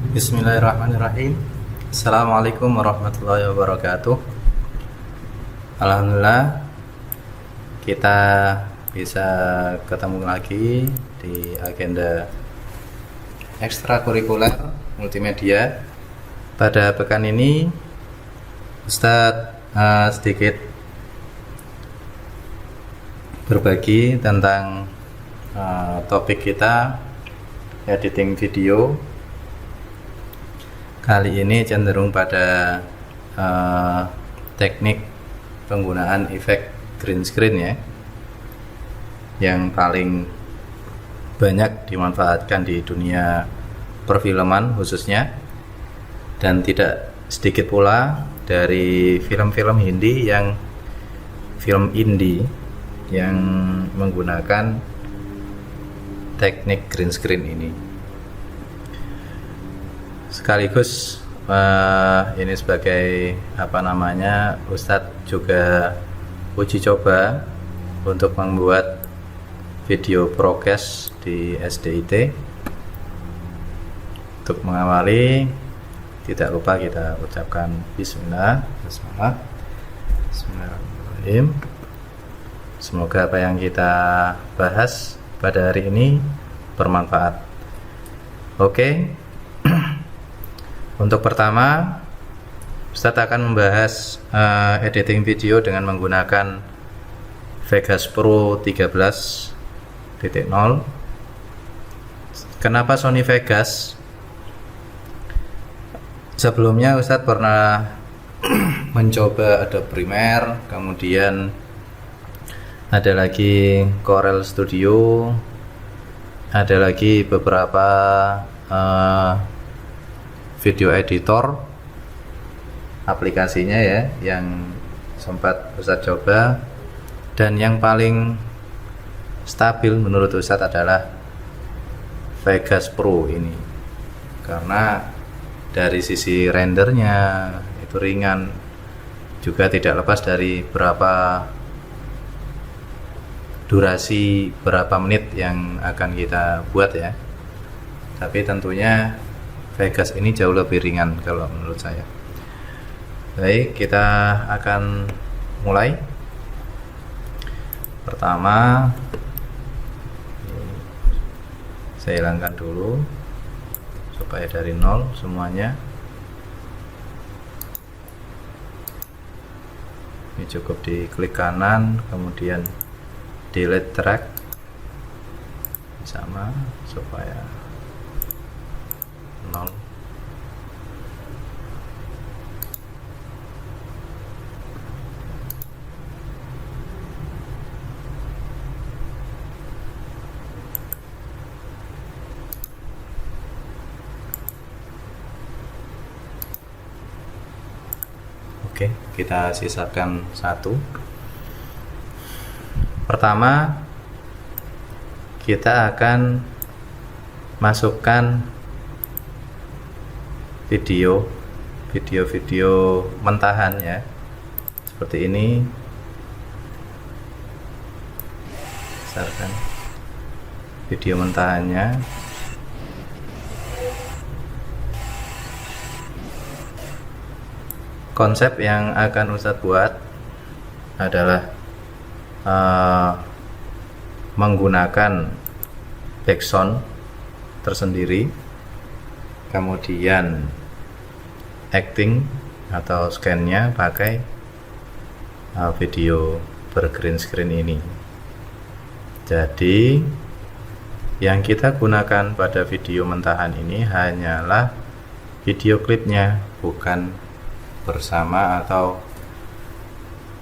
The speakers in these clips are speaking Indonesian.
Bismillahirrahmanirrahim. Assalamualaikum warahmatullahi wabarakatuh. Alhamdulillah kita bisa ketemu lagi di agenda ekstrakurikuler multimedia. Pada pekan ini Ustadz sedikit berbagi tentang topik kita, editing video. Kali ini cenderung pada teknik penggunaan efek green screen ya, yang paling banyak dimanfaatkan di dunia perfilman khususnya, dan tidak sedikit pula dari film-film Hindi film indie yang menggunakan teknik green screen ini. Sekaligus ini sebagai Ustadz juga uji coba untuk membuat video broadcast di SDIT. Untuk mengawali, tidak lupa kita ucapkan Bismillahirrahmanirrahim. Semoga apa yang kita bahas pada hari ini bermanfaat. Oke. Untuk pertama, Ustadz akan membahas editing video dengan menggunakan Vegas Pro 13.0. Kenapa Sony Vegas? Sebelumnya Ustadz pernah mencoba Adobe Premiere, kemudian ada lagi Corel Studio, ada lagi beberapa video editor aplikasinya ya yang sempat Ustadz coba, dan yang paling stabil menurut Ustadz adalah Vegas Pro ini, karena dari sisi rendernya itu ringan, juga tidak lepas dari durasi berapa menit yang akan kita buat ya, tapi tentunya Vegas ini jauh lebih ringan kalau menurut saya. Baik, kita akan mulai. Pertama, saya hilangkan dulu supaya dari nol semuanya. Ini cukup diklik kanan, kemudian delete track sama supaya nol. Oke, kita sisakan satu. Pertama, kita akan masukkan video mentahan ya, seperti ini. Besarkan video mentahannya. Konsep yang akan Ustadz buat adalah menggunakan background tersendiri, kemudian acting atau scan-nya pakai video bergreen screen ini. Jadi yang kita gunakan pada video mentahan ini hanyalah video klipnya, bukan bersama atau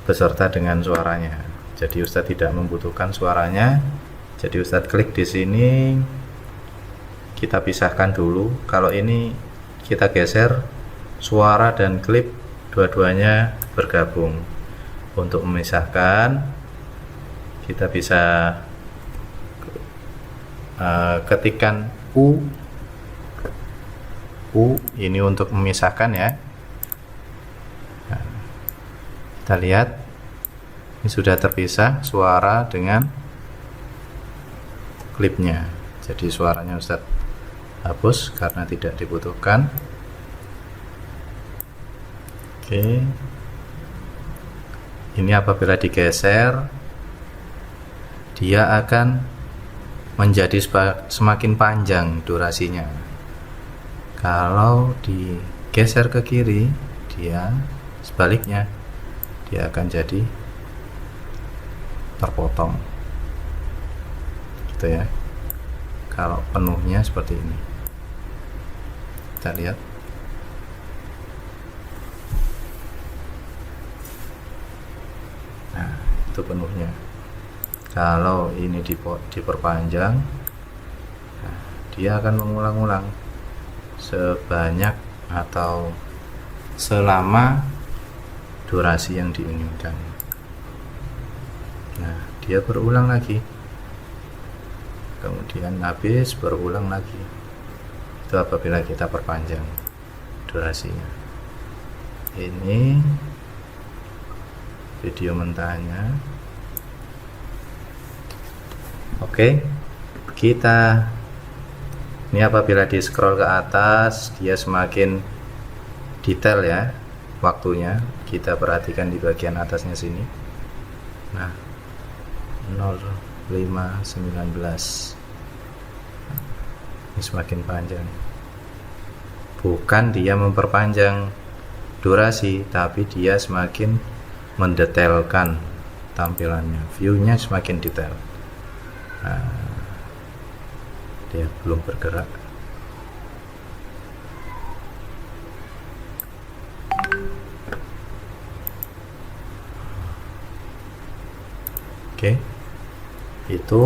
beserta dengan suaranya. Jadi Ustadz tidak membutuhkan suaranya. Jadi Ustadz klik di sini, kita pisahkan dulu. Kalau ini kita geser, suara dan klip dua-duanya bergabung. Untuk memisahkan, kita bisa ketikkan U ini untuk memisahkan ya. Nah, kita lihat ini sudah terpisah suara dengan klipnya. Jadi suaranya Ustadz hapus karena tidak dibutuhkan. Oke, ini apabila digeser dia akan menjadi semakin panjang durasinya. Kalau digeser ke kiri, dia sebaliknya, dia akan jadi terpotong gitu ya. Kalau penuhnya seperti ini, kita lihat. Nah, itu penuhnya. Kalau ini diperpanjang, nah, dia akan mengulang-ulang sebanyak atau selama durasi yang diinginkan. Nah, dia berulang lagi, kemudian habis, berulang lagi. Itu apabila kita perpanjang durasinya. Ini video mentahnya. Oke, kita ini apabila di scroll ke atas dia semakin detail ya waktunya. Kita perhatikan di bagian atasnya sini. Nah, 0519 ini semakin panjang. Bukan dia memperpanjang durasi, tapi dia semakin mendetailkan tampilannya, view-nya semakin detail. Nah, dia belum bergerak. Oke, itu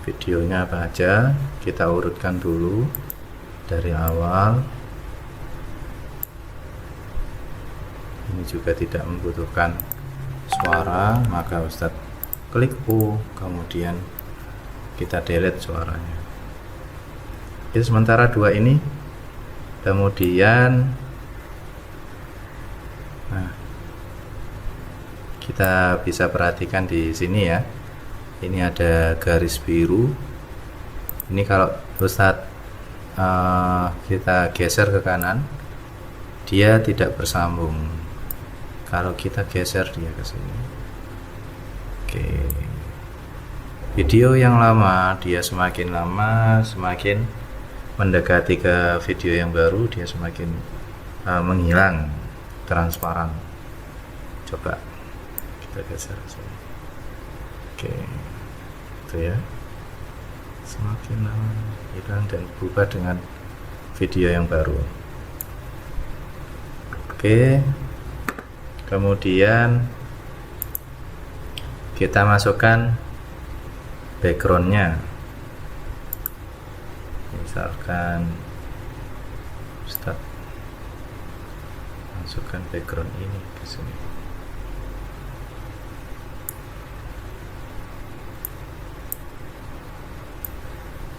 videonya apa aja, kita urutkan dulu dari awal. Ini juga tidak membutuhkan suara, maka Ustadz klik U, kemudian kita delete suaranya. Jadi sementara dua ini, kemudian nah, kita bisa perhatikan di sini ya, ini ada garis biru. Ini kalau Ustadz kita geser ke kanan, dia tidak bersambung. Kalau kita geser dia ke sini, oke, video yang lama dia semakin lama semakin mendekati ke video yang baru, dia semakin menghilang, transparan. Coba kita geser ke sini. Oke, itu ya, semakin lama hilang dan berubah dengan video yang baru. Oke, kemudian kita masukkan backgroundnya, misalkan Ustaz masukkan background ini ke sini.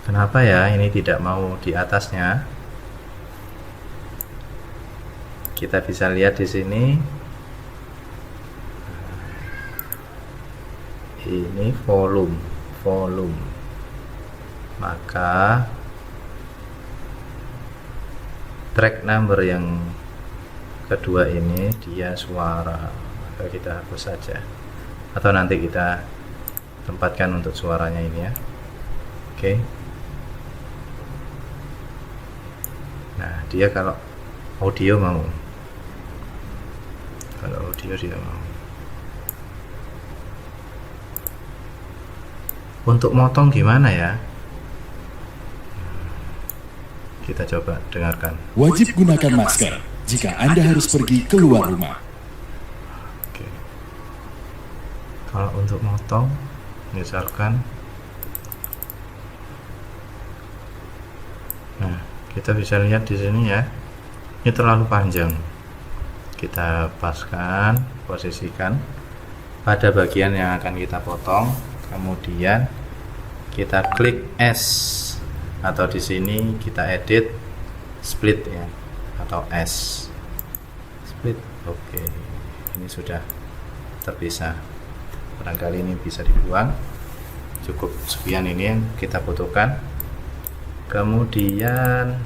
Kenapa ya ini tidak mau di atasnya? Kita bisa lihat di sini. Ini volume, maka track number yang kedua ini dia suara, maka kita hapus saja, atau nanti kita tempatkan untuk suaranya ini ya. Oke. Nah, dia kalau audio mau, dia mau. Untuk motong gimana ya? Kita coba dengarkan. Wajib gunakan masker jika Anda harus pergi keluar rumah. Oke. Kalau untuk motong, misalkan, nah, kita bisa lihat di sini ya, ini terlalu panjang. Kita paskan, posisikan pada bagian yang akan kita potong. Kemudian kita klik S, atau di sini kita edit split ya, atau S split. Oke, ini sudah terpisah. Barangkali ini bisa dibuang. cukup sekian ini yang kita butuhkan. Kemudian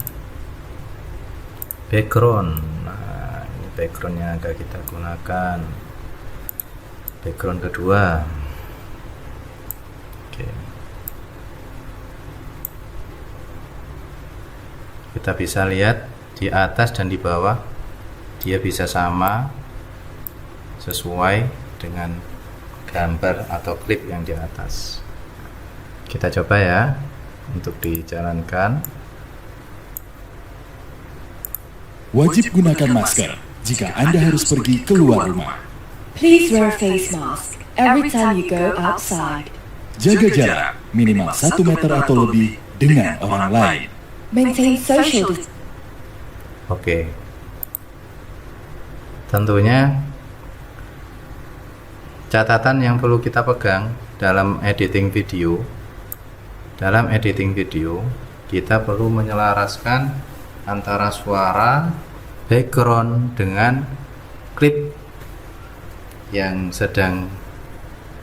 background. Nah, ini backgroundnya akan kita gunakan background kedua. Oke. Kita bisa lihat di atas dan di bawah dia bisa sama sesuai dengan gambar atau klip yang di atas. Kita coba ya untuk dijalankan. Wajib gunakan masker jika Anda harus pergi keluar rumah. Please wear a face mask every time you go outside. Jaga jarak minimal 1 meter atau lebih dengan orang lain. Maintain social distance. Oke. Tentunya catatan yang perlu kita pegang dalam editing video. Dalam editing video, kita perlu menyelaraskan antara suara background dengan klip yang sedang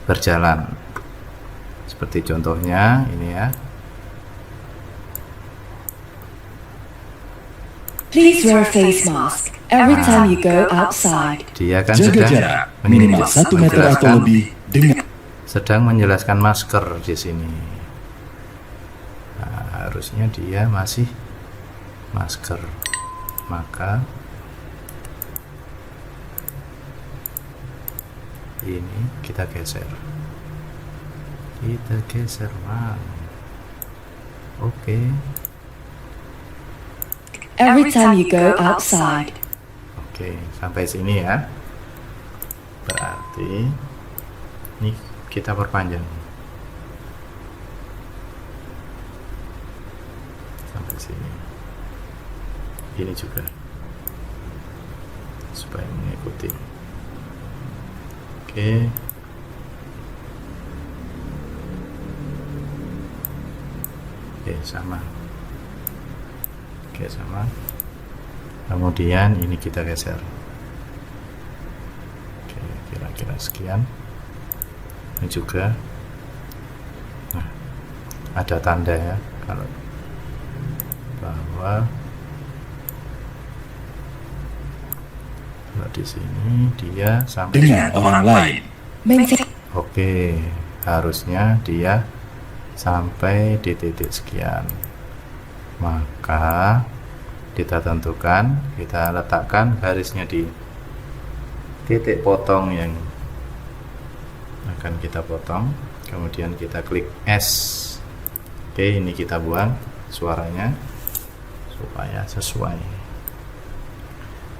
berjalan. Seperti contohnya ini ya. Please wear a face mask every time you go outside. Dia kan Jaga sedang jarak minimal 1 meter atau lebih dengan sedang menjelaskan masker di sini. Nah, harusnya dia masih masker. Maka ini kita geser. Kita geser, wow. Oke. Every time you go outside. Oke, sampai sini ya. Berarti ini kita perpanjang sampai sini. Ini juga supaya mengikuti. Oke. Oke, sama. Oke, sama. Kemudian ini kita geser. Oke, kira-kira sekian. Ini juga. Nah, ada tanda ya kalau bahwa di sini dia sampai dengan orang lain. Maintain. Oke, harusnya dia sampai di titik sekian. Maka kita tentukan, kita letakkan garisnya di titik potong yang akan kita potong. Kemudian kita klik S. Oke, ini kita buang suaranya supaya sesuai.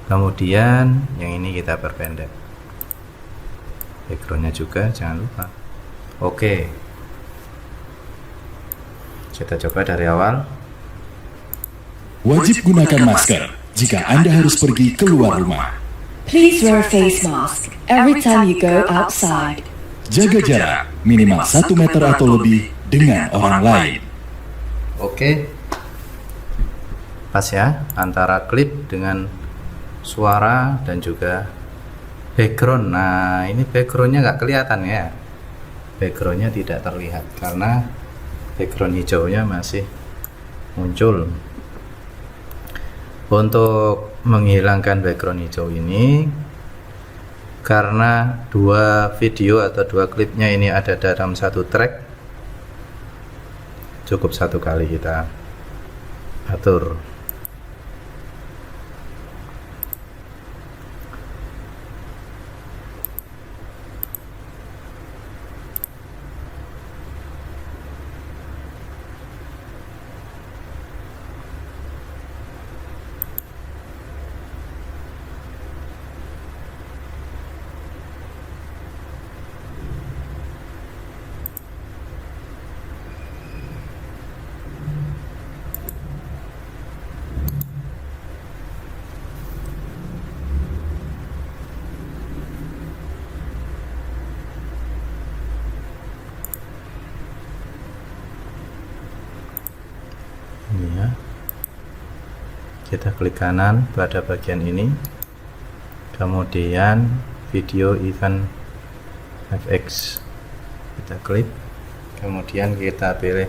Kemudian yang ini kita perpendek. Backgroundnya juga jangan lupa. Oke, kita coba dari awal. Wajib gunakan masker jika Anda harus pergi keluar rumah. Please wear a face mask every time you go outside. Jaga jarak minimal 1 meter atau lebih dengan orang lain. Oke, pas ya antara klip dengan suara dan juga background. Nah, ini backgroundnya nggak kelihatan ya. Backgroundnya tidak terlihat karena background hijaunya masih muncul. Untuk menghilangkan background hijau ini, karena dua video atau dua klipnya ini ada dalam satu track, cukup satu kali kita atur. Ini ya, kita klik kanan pada bagian ini, kemudian video event FX kita klik, kemudian kita pilih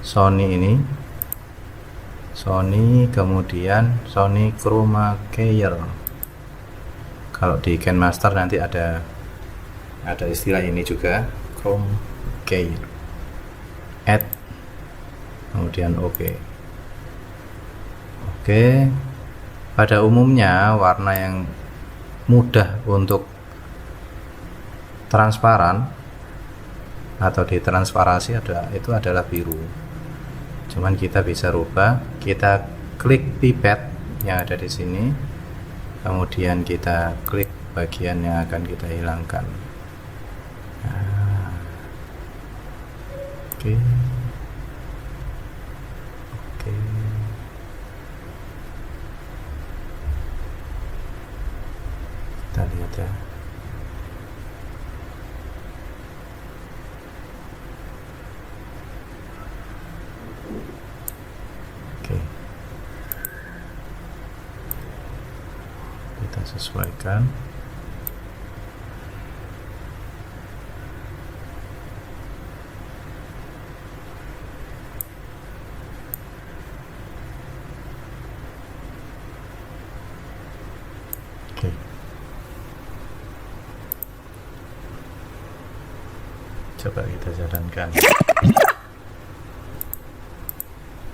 Sony ini, Sony, kemudian Sony Chroma Keyer. Kalau di KineMaster nanti ada istilah ini juga, Chroma Keyer. Add, kemudian OK. Oke. Pada umumnya warna yang mudah untuk transparan atau ditransparasi itu adalah biru. Cuman kita bisa rubah, kita klik pipet yang ada di sini, kemudian kita klik bagian yang akan kita hilangkan. Nah, oke. Kita lihat ya. Kita sesuaikan. Oke. Coba kita jalankan.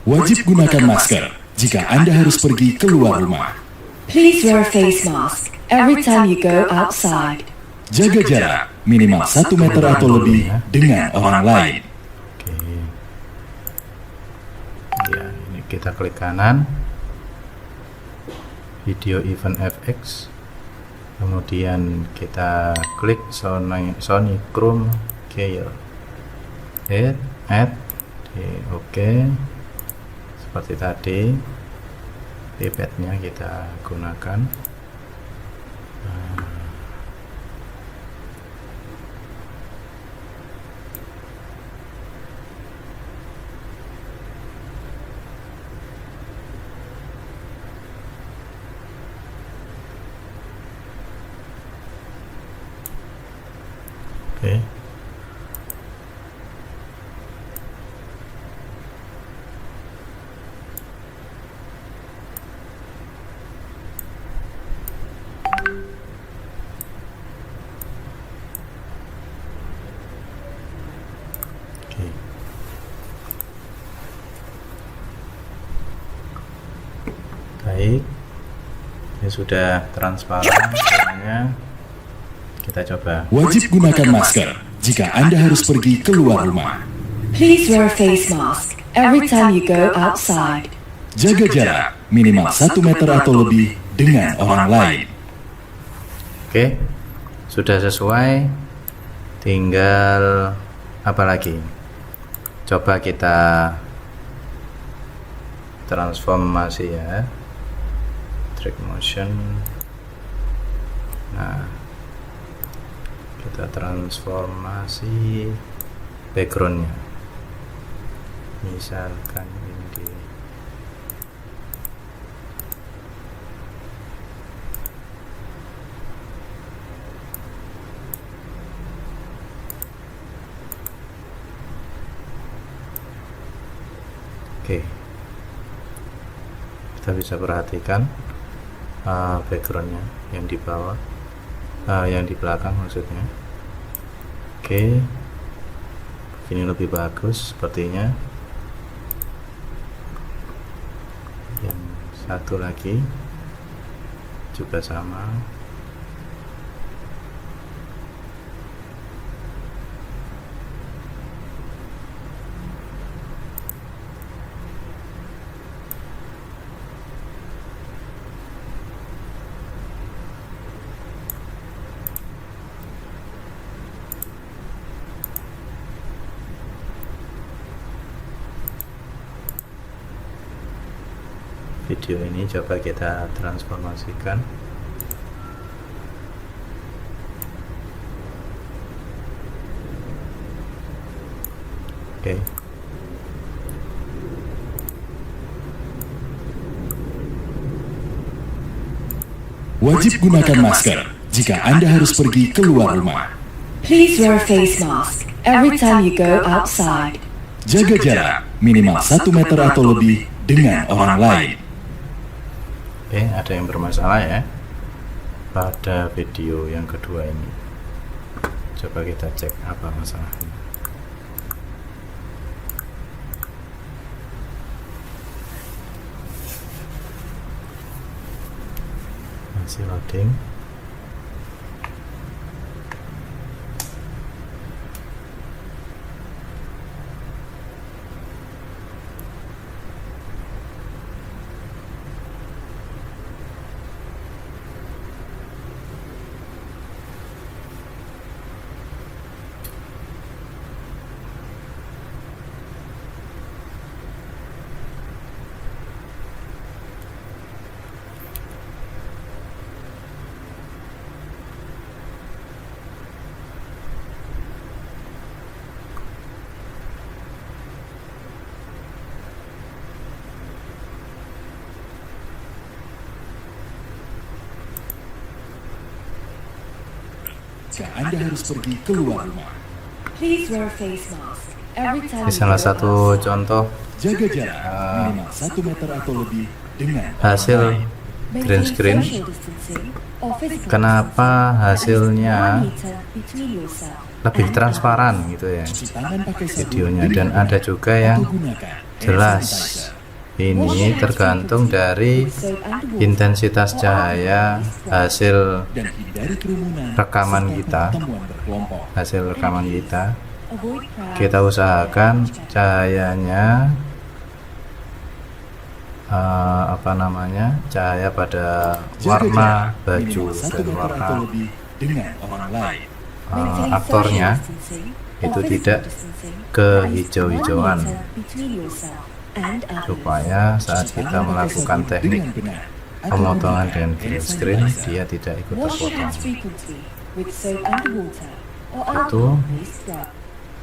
Wajib gunakan masker jika Anda harus pergi keluar rumah. Please wear a face mask every time you go outside. Jaga jarak minimal 1 meter atau lebih dengan orang lain. Oke. Ya, ini kita klik kanan. Video Event FX. Kemudian kita klik Sony Chroma Keyer. Add. Oke. Seperti tadi, pipetnya kita gunakan. Oke. Baik, ini sudah transparan semuanya. Kita coba. Wajib gunakan masker jika Anda harus pergi keluar rumah. Please wear a face mask every time you go outside. Jaga jarak minimal 1 meter atau lebih dengan orang lain. Oke, sudah sesuai. Tinggal apa lagi? Coba kita transformasi ya. Track motion. Nah, kita transformasi backgroundnya. Misalkan ini di Oke, kita bisa perhatikan backgroundnya yang di bawah, yang di belakang maksudnya. Oke, ini lebih bagus sepertinya. Yang satu lagi juga sama. Video ini coba kita transformasikan. Oke. Wajib gunakan masker jika Anda harus pergi keluar rumah. Please wear a face mask every time you go outside. Jaga jarak minimal 1 meter atau lebih dengan orang lain. Oke, ada yang bermasalah ya pada video yang kedua ini. Coba kita cek apa masalahnya. Masih loading. Jika Anda harus pergi keluar rumah, Please wear a face mask every time Ini you salah go satu outside. jaga contoh jarak minimal 1 meter atau lebih dengan orang hasil lain. green Maintain screen. social distancing or physical Kenapa distancing hasilnya at least 1 meter between yourself lebih and transparan gitu ya Cuci tangan pakai sabun videonya, dengan dan benar ada juga atau yang gunakan hand jelas. sanitizer. Ini tergantung dari intensitas cahaya hasil Dan hindari kerumunan rekaman serta kita. pertemuan berkelompok. hasil rekaman kita. avoid crowds. Kita usahakan cahayanya cahaya pada Jaga warna jarak baju minimal 1 dan meter warna atau lebih dengan orang lain. Maintain aktornya social distancing or itu physical tidak distancing ke at least 1 hijau-hijauan, meter between yourself and others. supaya saat Cuci kita tangan pakai melakukan sabun teknik dengan benar atau pemotongan gunakan dengan hand green screen, sanitizer. dia tidak ikut Wash your terpotong. hands frequently with soap and water or Itu. alcohol-based scrub.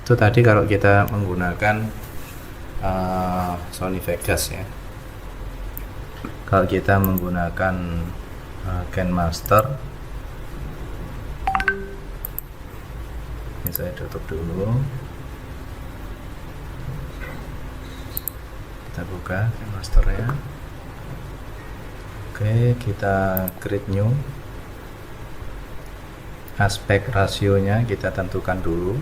Itu tadi kalau kita menggunakan Sony Vegas ya. Kalau kita menggunakan KineMaster, ini saya tutup dulu. Kita buka KineMasternya. Oke, kita create new. Aspek rasionya kita tentukan dulu.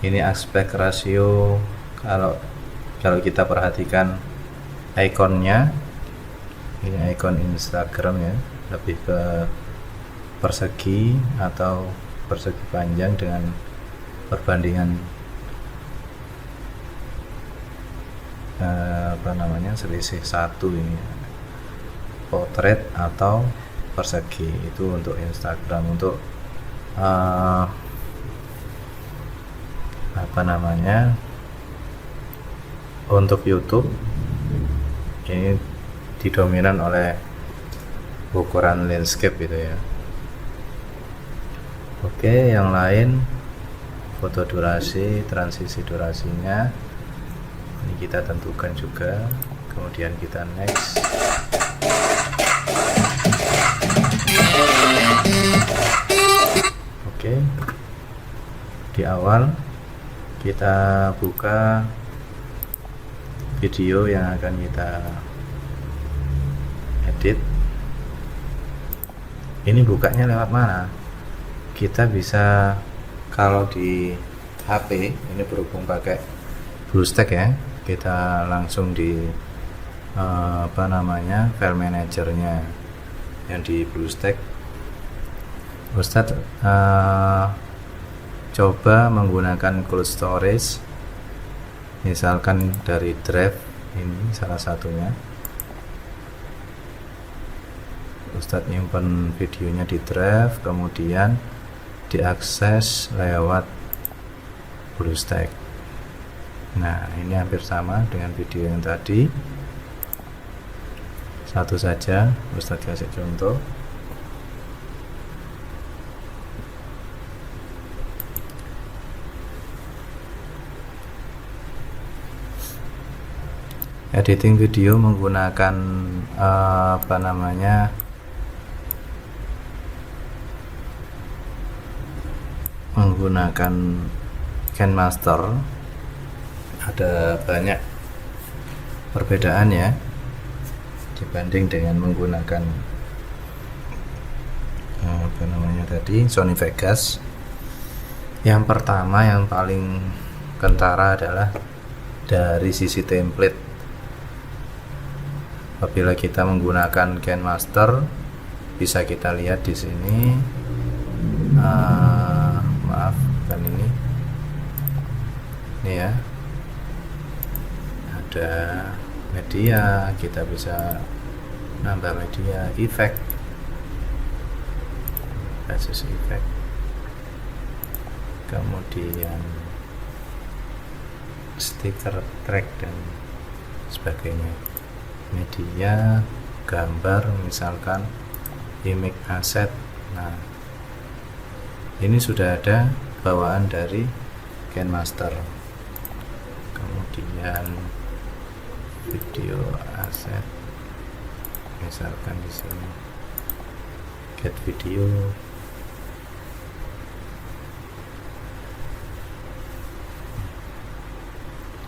Ini aspek rasio, kalau kita perhatikan ikonnya, ini ikon Instagram ya, lebih ke persegi atau persegi panjang dengan perbandingan selisih 1 ini, potret atau persegi. Itu untuk Instagram. Untuk untuk YouTube ini didominan oleh ukuran landscape gitu ya. Oke, yang lain foto durasi, transisi durasinya ini kita tentukan juga, kemudian kita next. Oke, di awal kita buka video yang akan kita edit. Ini bukanya lewat mana? Kita bisa, kalau di HP ini berhubung pakai BlueStack ya, kita langsung di file manajernya yang di BlueStack. Ustadz coba menggunakan cloud storage, misalkan dari Drive, ini salah satunya. Ustadz nyimpen videonya di Drive, kemudian diakses lewat BlueStack. Nah, ini hampir sama dengan video yang tadi, satu saja Ustadz kasih contoh. Editing video menggunakan menggunakan KineMaster ada banyak perbedaan ya dibanding dengan menggunakan apa namanya tadi, Sony Vegas. Yang pertama yang paling kentara adalah dari sisi template. Apabila kita menggunakan KineMaster, bisa kita lihat di sini, maaf kan ini ya, ada media, kita bisa nambah media, efek, basis efek, kemudian stiker, track dan sebagainya, media, gambar, misalkan image asset. Nah, ini sudah ada bawaan dari KineMaster. Kemudian video asset, misalkan di sini get video,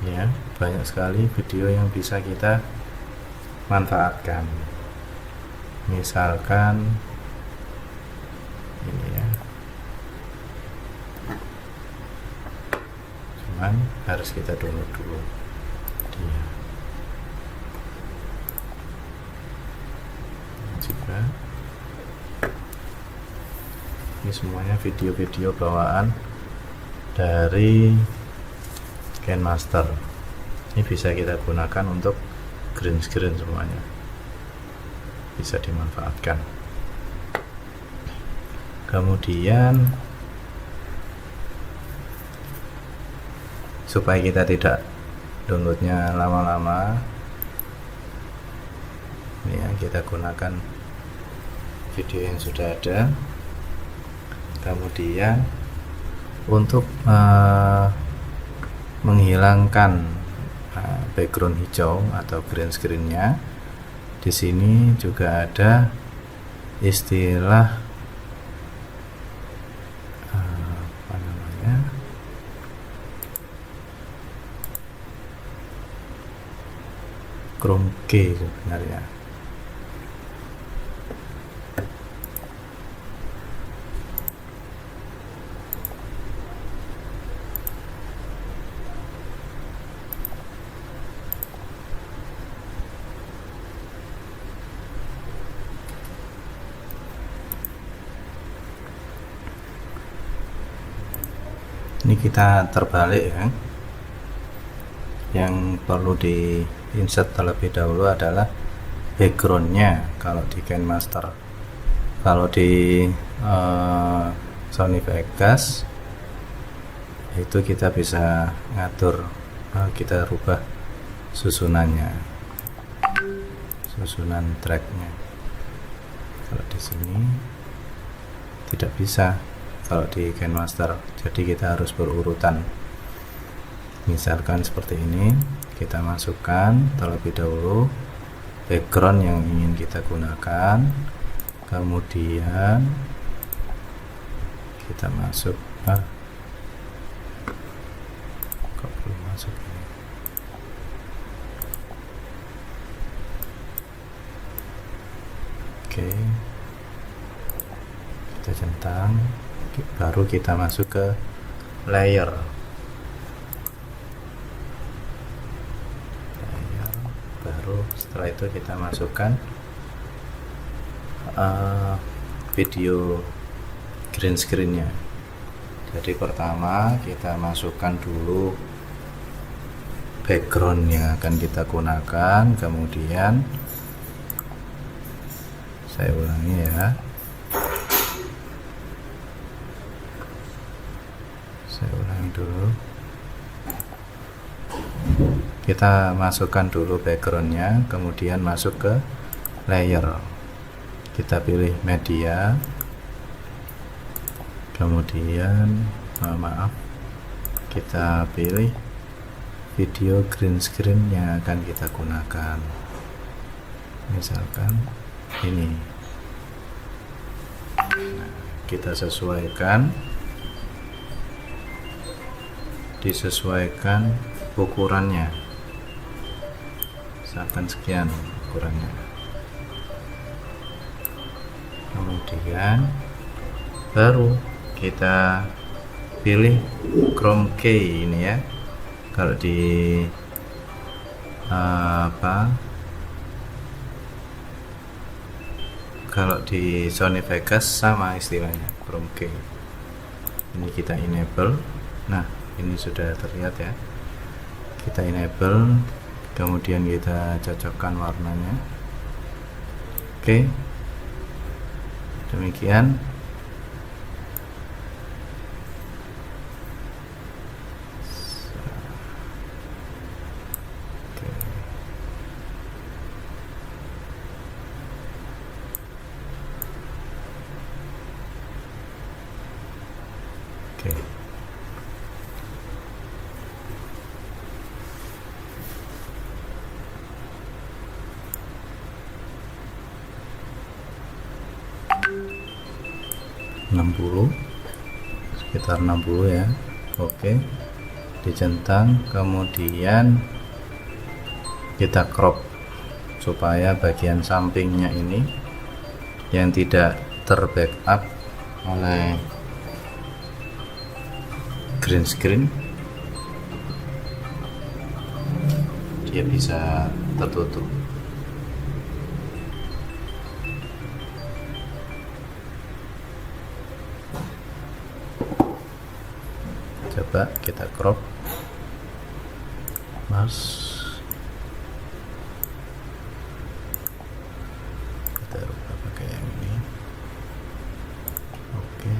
ya, banyak sekali video yang bisa kita manfaatkan. Misalkan ini ya, cuman harus kita download dulu dia. Juga ini semuanya video-video bawaan dari KineMaster. Ini bisa kita gunakan untuk green screen, semuanya bisa dimanfaatkan. Kemudian supaya kita tidak downloadnya lama-lama, ini ya, kita gunakan video yang sudah ada. Kemudian untuk menghilangkan background hijau atau green screen-nya, di sini juga ada istilah apa namanya, Chrome key sebenarnya. Ini kita terbalik ya. Yang perlu di insert terlebih dahulu adalah backgroundnya kalau di KineMaster. Kalau di Sony Vegas itu kita bisa ngatur, kita rubah susunannya, susunan tracknya. Kalau di sini tidak bisa kalau di KineMaster, jadi kita harus berurutan. Misalkan seperti ini, kita masukkan terlebih dahulu background yang ingin kita gunakan, kemudian kita masuk, kok belum masuk ini? Oke, kita centang, baru kita masuk ke layer, baru setelah itu kita masukkan video green screen-nya. Jadi pertama kita masukkan dulu background yang akan kita gunakan, kemudian saya ulangi ya, dulu kita masukkan dulu backgroundnya, kemudian masuk ke layer, kita pilih media, kemudian kita pilih video green screen yang akan kita gunakan, misalkan ini. Nah, kita sesuaikan disesuaikan ukurannya, misalkan sekian ukurannya. Kemudian baru kita pilih chrome key ini ya. Kalau di kalau di Sony Vegas sama istilahnya, chrome key. Ini kita enable. Nah, ini sudah terlihat ya. Kita enable, kemudian kita cocokkan warnanya. Oke, demikian. Oke. 60, sekitar 60 ya. Oke, dicentang, kemudian kita crop supaya bagian sampingnya ini yang tidak terbackup oleh green screen, dia bisa tertutup. Coba kita crop, mas, kita rubah pakai yang ini. Oke.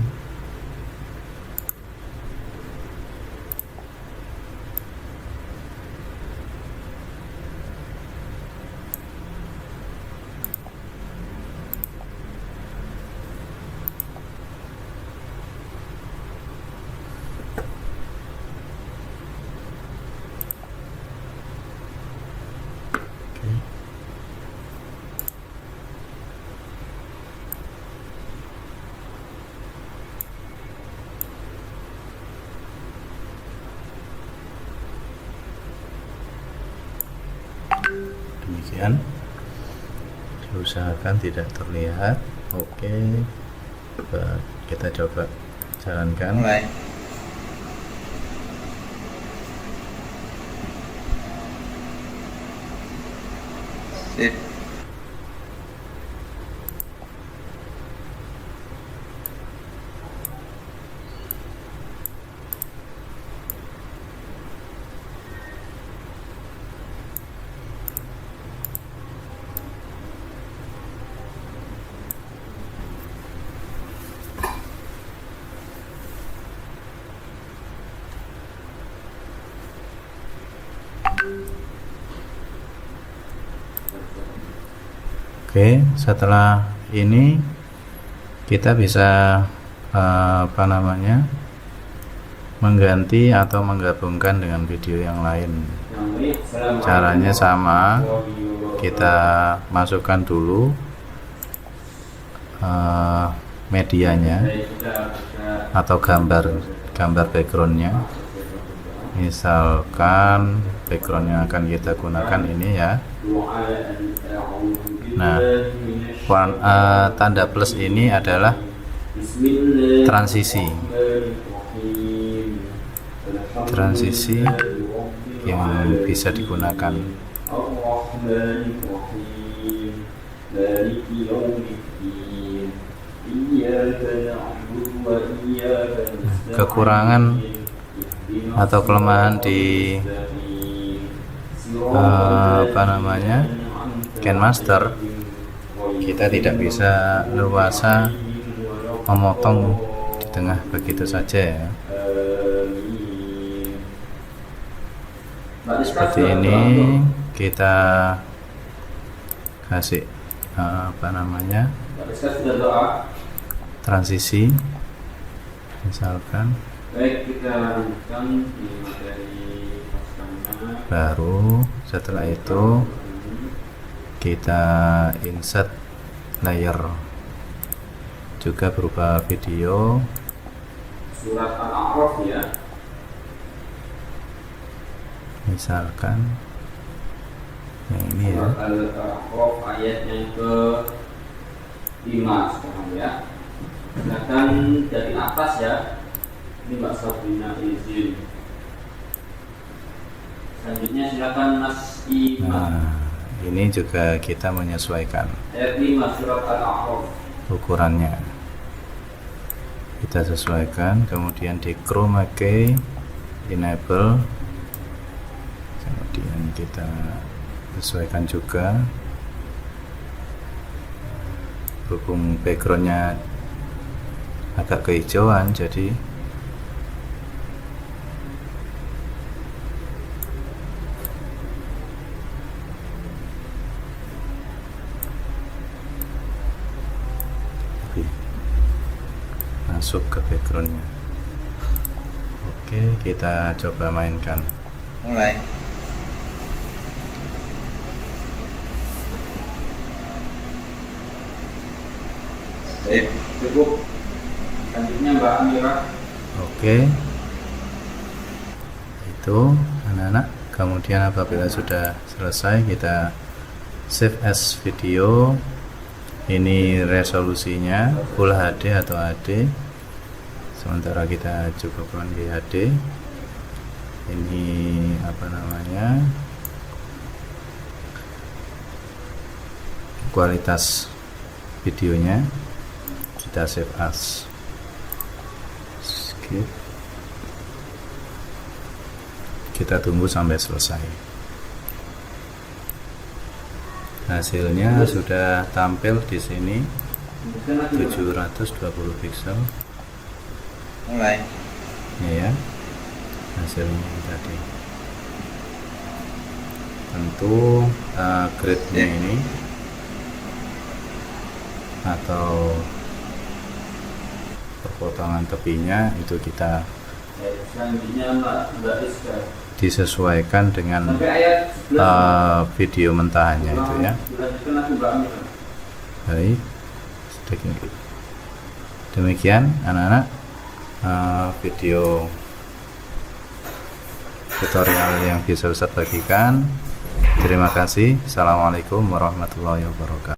Demikian, diusahakan tidak terlihat. Oke, kita coba jalankan. Mulai. Sip. Oke, setelah ini kita bisa mengganti atau menggabungkan dengan video yang lain. Caranya sama, kita masukkan dulu medianya atau gambar backgroundnya. Misalkan backgroundnya akan kita gunakan ini ya. Nah, tanda plus ini adalah transisi yang bisa digunakan. Kekurangan atau kelemahan di KineMaster, kita tidak bisa leluasa memotong di tengah begitu saja ya. Seperti ini kita kasih transisi, misalkan. Baik, kita lanjutkan di materi pertama. Baru setelah itu kita insert layer juga berupa video. Surat Al-A'raf ya. misalkan yang ini ya. Surat Al-A'raf ayat yang ke-5 sekarang ya. Silakan dari atas ya. Ini Mbak Sabrina izin. Selanjutnya silakan Mas Iman. Nah, ini juga kita menyesuaikan Ayat 5 surat Al-A'raf. ukurannya, kita sesuaikan, kemudian di chroma key enable, kemudian kita sesuaikan juga. Berhubung backgroundnya agak kehijauan, jadi masuk ke backgroundnya. Oke, kita coba mainkan. Mulai. Baik, cukup. Selanjutnya Mbak Amira. Oke, itu anak-anak. Kemudian apabila sudah selesai, kita save as video. Ini resolusinya Full HD atau HD, sementara kita cukupkan di HD. Ini apa namanya, kualitas videonya. Kita save as, skip, kita tunggu sampai selesai. Hasilnya sudah tampil di sini 720 pixel. Mulai. Ini ya hasilnya tadi. Tentu grade-nya ini atau perpotongan tepinya itu kita Selanjutnya Mbak Iska. disesuaikan dengan Sampai ayat 11. video mentahannya itu ya. Dilanjutkan lagi Mbak Amira. Baik, demikian anak-anak video tutorial yang bisa Ustaz bagikan. Terima kasih. Assalamualaikum warahmatullahi wabarakatuh.